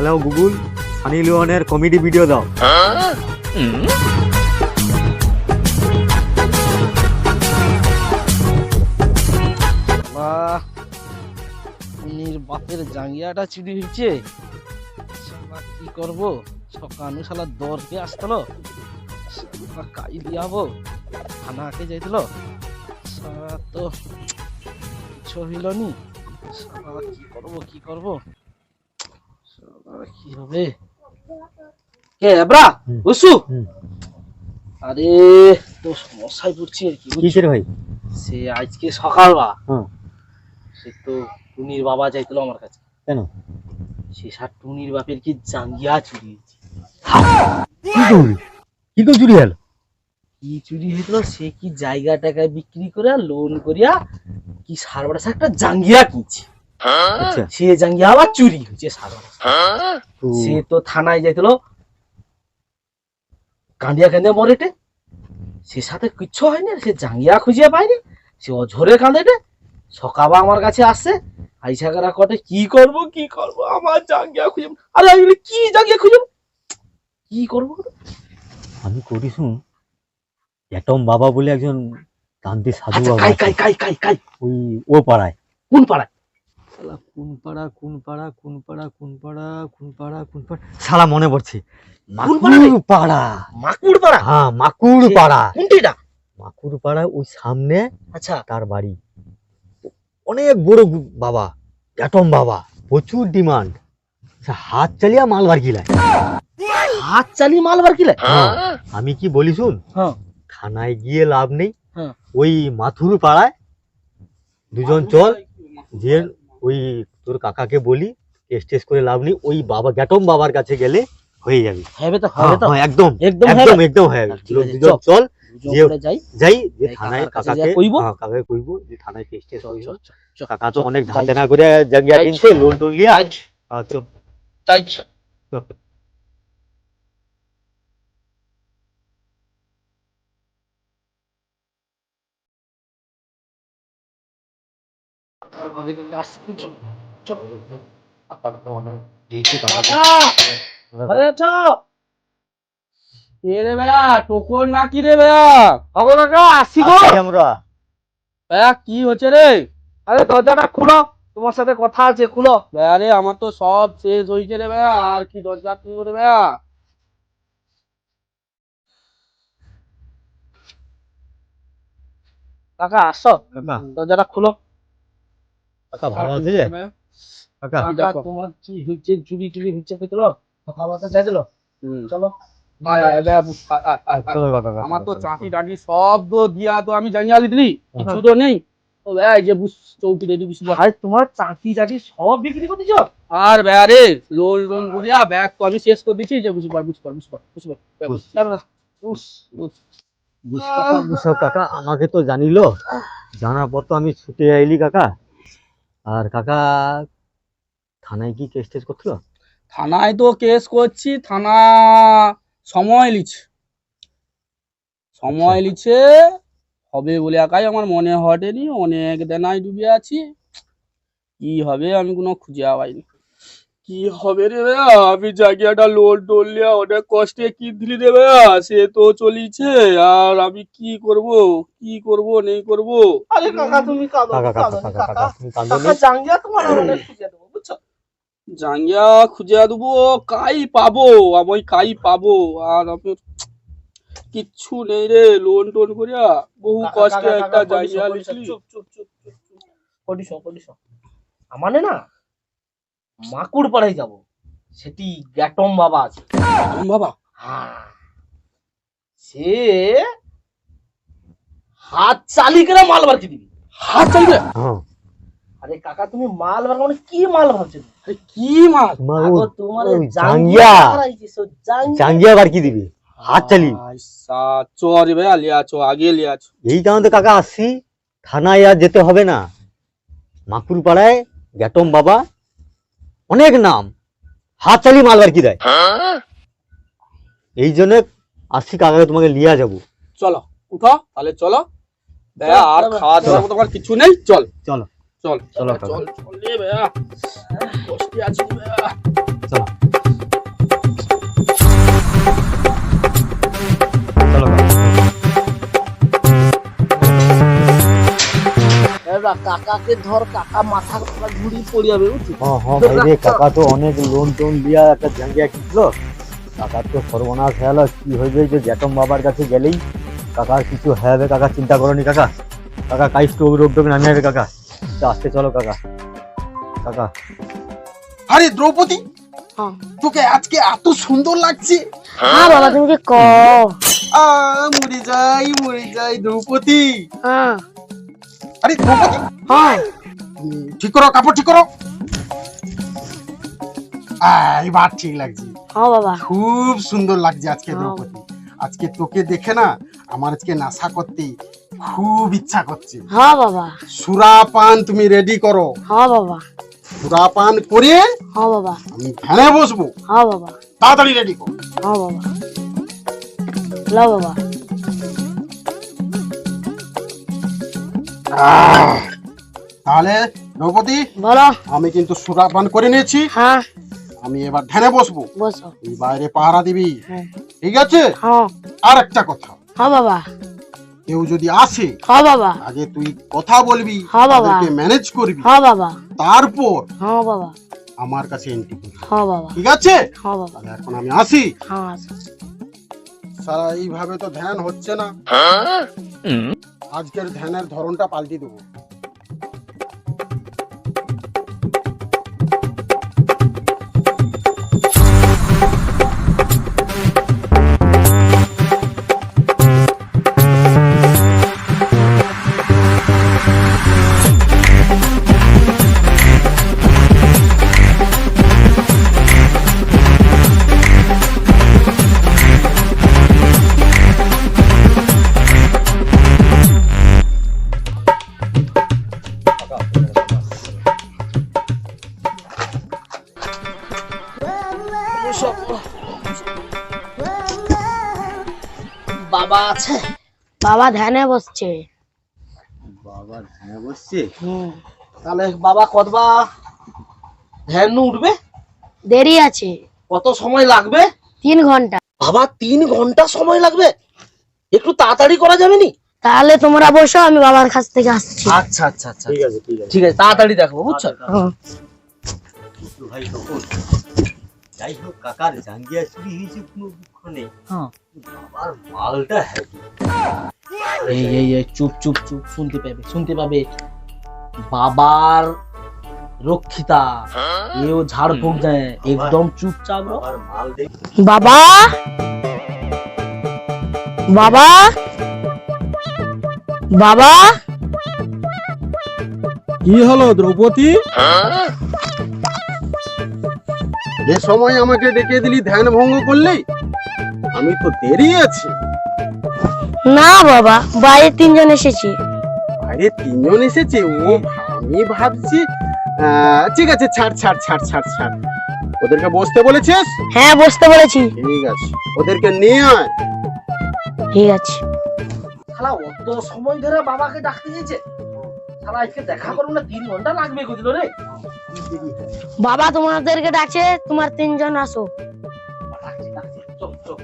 Hello Google, Sunny লিওনের comedy video দাও। উনির বাপের জাঙ্গিয়াটা চুরি হয়েছে। কি করব, সকালু শালা দরকে আসতলো, কাই দিয়াবো থানাকে যাইছিল, তো কিছু হইল নি। কি করব কি হবে? কে এবরা বুসু? আরে তো সমস্যায় পড়ছি আর কি। কিসের ভাই? সে আজকে সকালবা সে তো টুনির বাবা যাইছিল আমার কাছে। কেন? সে সার টুনির বাপের কি জাঙ্গিয়া চুরি হয়েছে। কি করে চুরি হল? কি চুরি হয়েছিল, সে কি জায়গা টাকা বিক্রি করে লোন করিয়া কি সারবারাসা একটা জাঙ্গিয়া কিনছে। সে জাঙ্গিয়া আবার চুরি হয়েছে সারবারাসা। সে তো থানায় যাইছিল কাঁদিয়া কাঁদিয়া মরেটে। সে সাথে কিচ্ছু হয়নি, সে জাঙ্গিয়া খুঁজিয়া পায়নি, সে অঝরে কাঁদেটে। সকাবা আমার কাছে আসছে, আইসা করা কটে কি করব আমার জাঙ্গিয়া খুঁজে। আরে আমি কি জাঙ্গিয়া খুঁজব, কি করব? আমি করি শুন, এটম বাবা বলে একজন গান্ধী সাধু বাবা ওই ও পাড়ায়। কোন পাড়ায়? শালা মনে পড়ছে, মাকুড় পাড়া। মাকুড় পাড়া? হ্যাঁ, মাকুড় পাড়া। কোনটিটা? মাকুড় পাড়া ওই সামনে। আচ্ছা, তার বাড়ি অনেক বড় বাবা, এটম বাবা, প্রচুর ডিমান্ড। হাত চালিয়া মালবার কিলায়। হাত চালিয়ে মালবার কিলায়? আমি কি বলি শুন, থানায় গিয়ে লাভ নেই। ওই মাথুর পাড়ায় দুজন চল, যে ওই তোর কাকাকে বলি, টেস্ট করে লাভ নেই। ওই বাবা গ্যাটম বাবার কাছে গেলে হয়ে যাবে। একদম একদম একদম হয়ে যাবে। দুজন চল, যাই যে থানায় কাকাকে কইব যে থানায় টেস্ট হইব। কাকা তো অনেক ধাতে না করে জায়গা কিনছে, লোন টোন লিয়া। আচ্ছা তাই টোকন নাকি রে ভাইয়া? আসি গো আমরা। ভাইয়া কি হচ্ছে রে? আরে দরজাটা খুলো, তোমার সাথে কথা আছে, খুলো। ভাইয়া রে আমার তো সব শেষ হয়েছে রে ভাইয়া, আর কি দরজা খুলো রে ভাইয়া। কাকা আসো, দরজাটা খুলো। কাকা ভালো আছে যে? কাকা তোমার কি হচ্ছে, চুরি চুরি হচ্ছে পেতলো, কথা বলতে চাইছিল। চলো আমার তো চাকরি টাকি সব তো দিয়া তো আমি জানিয়ে দিলি, কিছু তো নেই। ও ভাই যে চৌকি রেডি বিশ, আরে তোমার চাকরি টাকি সব বিক্রি করে দিছ? আর ভাই রে লোন লোন করিয়া ব্যাগ তো আমি শেষ করে দিচ্ছি। যে কাকা আমাকে তো জানিলো, জানার পর তো আমি ছুটে আইলি কাকা। আর কাকা থানায় কি কেস টেস করছিল? থানায় তো কেস করছি, থানা সময় লিছে হবে বলে একাই আমার মনে হটেনি। অনেক দেনায় ডুবে আছি, কি হবে আমি কোনো খুঁজে পাইনি। কি হবে রে ভাইয়া, আমি জায়গাটা লোন টোন লিয়া অনেক কষ্টে কিনলি রে ভাইয়া, সে তো চলিছে। আর আমি কি করব নেই করব। আরে কাকা তুমি কাঁদো না, কাকা জাঙ্গিয়া তোমার অনেক খুঁজে দেবো, বুঝছো? জাঙ্গিয়া খুঁজে দেবো, কাই পাবো আমি, কাই পাবো। আর আমি কিচ্ছু নেই রে, লোন টোন করিয়া বহু কষ্টে একটা জায়গা লিখলি। আমানে না মাকুড় পাড়ায় যাব, সেটি গ্যাটম বাবা আছে। গ্যাটম বাবা? হ্যাঁ, সে হাত চালি করে মাল বাড়তে দিবি। হাত চালি করে? আরে কাকা তুমি মাল বার মানে কি মাল ভাবছো? আরে কি মাল? তোমার জাঙ্গিয়া জাঙ্গিয়া বার কি দিবি? হাত চালি? চল ভাইয়া লিয়া চো, আগে লিয়া চো। এই কারণে তো কাকা আসছি, থানায় আর যেতে হবে না। মাকুড় পাড়ায় গ্যাটম বাবা অনেক নাম, হাত চালি মাল বার কি দেয়। এই জন্য আসছি কাকাকে তোমাকে লিয়া যাবো। চলো উঠো তাহলে, চলো ভাইয়া। আর খাওয়া দাওয়ার মতো আমার কিছু নেই, চল চলো চল চল চল চল ভাইয়া, কষ্টে আছি ভাইয়া। চলো। কাকাকে ধর, কাকা মাথা ঘুরি পড়ে যাবে বুঝছিস? হ্যাঁ ভাই রে, কাকা তো অনেক লোন টোন দিয়া একটা জাঙ্গিয়া কিনছিল, কাকার তো সর্বনাশ হয়ে গেল। কি হইবে যে জ্যাঠম বাবার কাছে গেলেই কাকার কিছু হবে। কাকা চিন্তা করনি কাকা, কাকা কাই স্টোক রোগ টোক নামিয়ে হবে কাকা। আসতে চলো কাকা। কাকা আরে দ্রৌপদী, তোকে আজকে এত সুন্দর লাগছে। হ্যাঁ বাবা, তুমি কি কও? মরে যাই দ্রৌপদী। হ্যাঁ আরে দ্রৌপদী, হ্যাঁ ঠিক করো, কাপড় ঠিক করো। এবার ঠিক লাগছে। হ্যাঁ বাবা। খুব সুন্দর লাগছে আজকে দ্রৌপদী। আজকে তোকে দেখে না আমার আজকে নাশা করতে খুব ইচ্ছা করছে। হ্যাঁ বাবা। সুরাপান তুমি রেডি করো। হ্যাঁ বাবা। সুরাপান করে হ্যাঁ বাবা। আমি ধ্যানে বসবো। হ্যাঁ বাবা। তাড়াতাড়ি রেডি করো। হ্যাঁ বাবা। লাও বাবা। তাহলে দ্রৌপদী, বলো। আমি কিন্তু সুরাপান করে নিয়েছি। হ্যাঁ। আমি এবার ধ্যানে বসবো। বসো। তুই বাইরে পাহারা দিবি, হ্যাঁ। ঠিক আছে? হ্যাঁ। আর একটা কথা, হ্যাঁ বাবা। কেউ যদি আসে হ্যাঁ বাবা। আগে তুই কথা বলবি, হ্যাঁ বাবা। তাদেরকে ম্যানেজ করবি, হ্যাঁ বাবা। তারপর হ্যাঁ বাবা। আমার কাছে এন্ট্রি করবি, হ্যাঁ বাবা। ঠিক আছে? হ্যাঁ বাবা। তাহলে এখন আমি আসি। হ্যাঁ। সারা এইভাবে তো ধ্যান হচ্ছে না, আজকের ধ্যানের ধরনটা পাল্টে দেবো। বাবা আছে? বাবা ধ্যানে বসছে। বাবা ধ্যানে বসছে? তাহলে বাবা কতবা ধ্যান উঠবে? দেরি আছে। কত সময় লাগবে? 3 ঘন্টা। বাবা 3 ঘন্টা সময় লাগবে? একটু তাড়াতাড়ি করা যাবে নি? তাহলে তোমরা বসো, আমি বাবার কাছ থেকে আসছি। আচ্ছা আচ্ছা আচ্ছা, ঠিক আছে ঠিক আছে ঠিক আছে, তাড়াতাড়ি দেখো বুঝছো? হ্যাঁ। ভাই তখন যাই হোক, কাকার জাঙ্গিয়া চুরি হয়েছে কোনো দুঃখ নেই। হ্যাঁ। বাবার মালটা হ্যাপি। এই চুপ চুপ চুপ, শুনতে পাবে। বাবার রক্ষিতা, এও ঝাড় ফুঁক দেয়, একদম চুপচাপ রো। বাবার মাল দেখ। বাবা। বাবা। বাবা। কি হলো দ্রৌপদী? যে সময় আমাকে ডেকে দিলি ধ্যান ভঙ্গ করলি, আমি তো দেরি আছে। না বাবা, বাইরে 3 জন এসেছে। বাইরে 3 জন এসেছে? ও, আমি ভাবছি ঠিক আছে, ছাড় ছাড় ছাড় ছাড় ছাড়। ওদেরকে বসতে বলেছিস? হ্যাঁ, বসতে বলেছি। ঠিক আছে, ওদেরকে নিয়ে আয়। ঠিক আছে। শালা অত সময় ধরে বাবাকে ডাকতে গেছে, শালা আজকে দেখা করব না, 3 ঘন্টা লাগবে বুঝলো রে। বাবা তোমাদেরকে ডাকছে, তোমার 3 জন আসো। চল চল।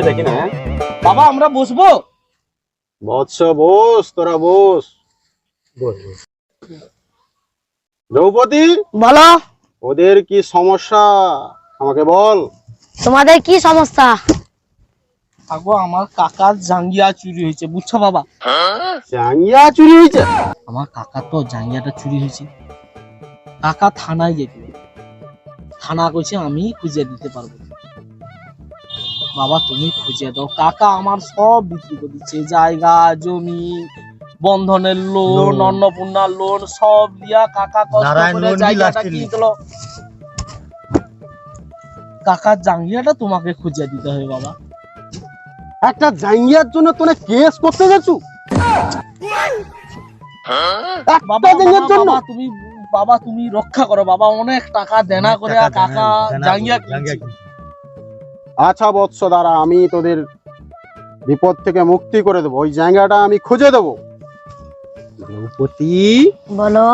দেখি না বাবা আমরা বসবো? বৎস বস, তোরা বস। দ্রৌপদী, বলো। ওদের কি সমস্যা আমাকে বল। তোমাদের কি সমস্যা? আগো আমার কাকার জাঙ্গিয়া চুরি হয়েছে বুঝছো বাবা? জাঙ্গিয়া চুরি হয়েছে? আমার কাকার তো জাঙ্গিয়াটা চুরি হয়েছে। কাকা থানায় যেতে, থানা কইছে আমি খুঁজে দিতে পারবো। বাবা তুমি খুঁজে দাও, কাকা আমার সব বিক্রি করে দিচ্ছে, জায়গা জমি, বন্ধনের লোন, অন্নপূর্ণার লোন সব দিয়া কাকা কষ্ট করে জায়গাটা কিনলো। কাকার জাঙ্গিয়াটা তোমাকে খুঁজে দিতে হবে বাবা। একটা জাঙ্গিয়ার জন্য তোরা কেস করতে যাচ্ছ? বাবা তুমি রক্ষা করো বাবা, অনেক টাকা দেনা করে কাকা জাঙ্গিয়া কিনছে। আচ্ছা বৎস, দ্বারা আমি তোদের বিপদ থেকে মুক্তি করে দেবো, ওই জায়গাটা আমি খুঁজে দেবো। দ্রৌপদী, বলো।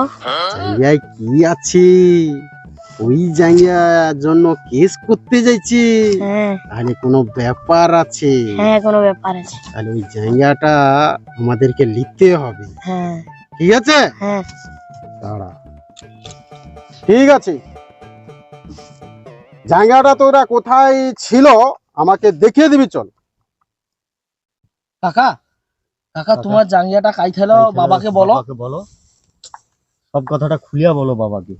জায়গায় কি আছে? ওই জায়গার জন্য কেস করতে যাইছি, হ্যাঁ তাহলে কোনো ব্যাপার আছে। হ্যাঁ, কোনো ব্যাপার আছে। তাহলে ওই জায়গাটা আমাদেরকে লিখতে হবে, হ্যাঁ ঠিক আছে? হ্যাঁ। দাঁড়া, ঠিক আছে। জায়গাটা তোরা কোথায় ছিল আমাকে দেখিয়ে দিবি, চল। কাকা কাকা তোমার জাঙ্গিয়াটা কাইছিল বাবাকে বলো। বাবাকে বলো, সব কথাটা খুলিয়া বলো বাবাকে।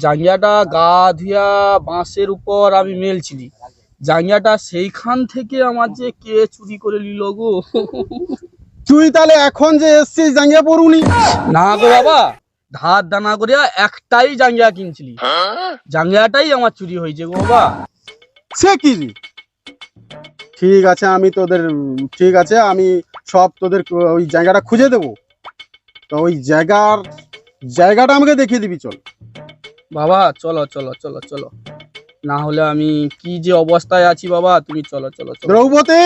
জাঙ্গিয়াটা গা ধুয়া বাঁশের উপর আমি মেলছিলি, জাঙ্গিয়াটা সেইখান থেকে আমার যে কে চুরি করে নিল গো। তুই তাহলে এখন যে এসছিস জাঙ্গিয়া পড়ুনি? না গো বাবা, ধার দানা করিয়া একটাই জাঙ্গিয়া কিনছিলি, জাঙ্গিয়াটাই আমার চুরি হয়েছে গো বাবা। সে কি রে? ঠিক আছে, আমি তোদের ঠিক আছে, আমি সব তোদের ওই জায়গাটা খুঁজে দেবো। তো ওই জায়গাটা আমাকে দেখিয়ে দিবি, চল। বাবা চলো চলো চলো চলো, না হলে আমি কি যে অবস্থায় আছি বাবা, তুমি চলো চলো চলো। দ্রৌপদী,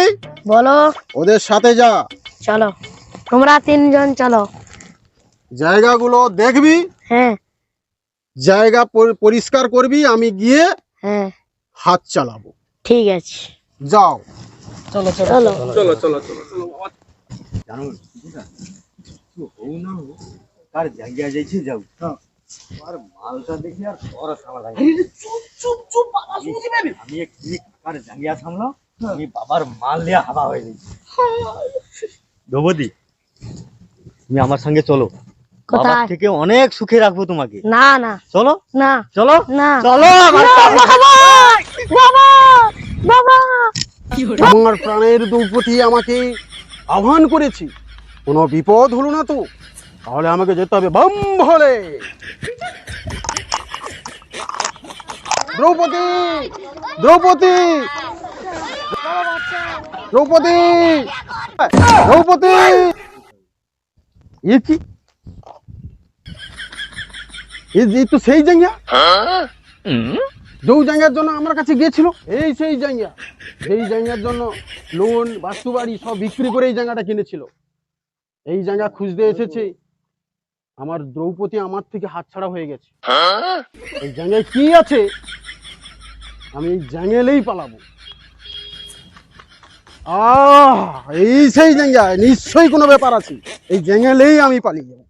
বলো। ওদের সাথে যা, চলো, তোমরা তিনজন চলো। জায়গাগুলো দেখবি, হ্যাঁ জায়গা পরিষ্কার করবি, আমি গিয়ে হ্যাঁ, হাত চালাবো। ঠিক আছে। যাও। চলো চলো চলো। চলো চলো চলো চলো বাবা। জানো হউ না হউ, কার জায়গা যাইছে যাও, আর মালটা দেখি আর বড় সামলা লাগে। চুপ চুপ চুপ, বাবা শুনতে পাবে। আমি কি কার জায়গা সামলাও, আমি বাবার মাল দিয়ে হাওয়া হয়ে গেছি। দ্রৌপদী, তুমি আমার সঙ্গে চলো, বাবার কোথায়? থেকে অনেক সুখে রাখবো তোমাকে। না না চলো না চলো না। চলো আমার না, সঙ্গে। বাবা বাবা বাবা। আমার প্রাণের দ্রৌপদী আমাকে আহ্বান করেছি, কোনো বিপদ হলো না তো? তাহলে আমাকে যেতে হবে বাম ভলে। দ্রৌপদী, দ্রৌপদী, দ্রৌপদী, দ্রৌপদী। এ কি? এই তো সেই জায়গা, যেই জায়গার জন্য আমার কাছে গিয়েছিল। এই সেই জায়গা, এই জায়গার জন্য লোন বাস্তু বাড়ি সব বিক্রি করে এই জায়গাটা কিনেছিল। এই জায়গা খুঁজতে এসেছে, আমার দ্রৌপদী আমার থেকে হাতছাড়া হয়ে গেছে। এই জায়গায় কি আছে আমি এই জায়গালেই পালাবো। এই সেই জায়গা, নিশ্চয়ই কোনো ব্যাপার আছে, এই জায়গালেই আমি পালিয়ে যাবো।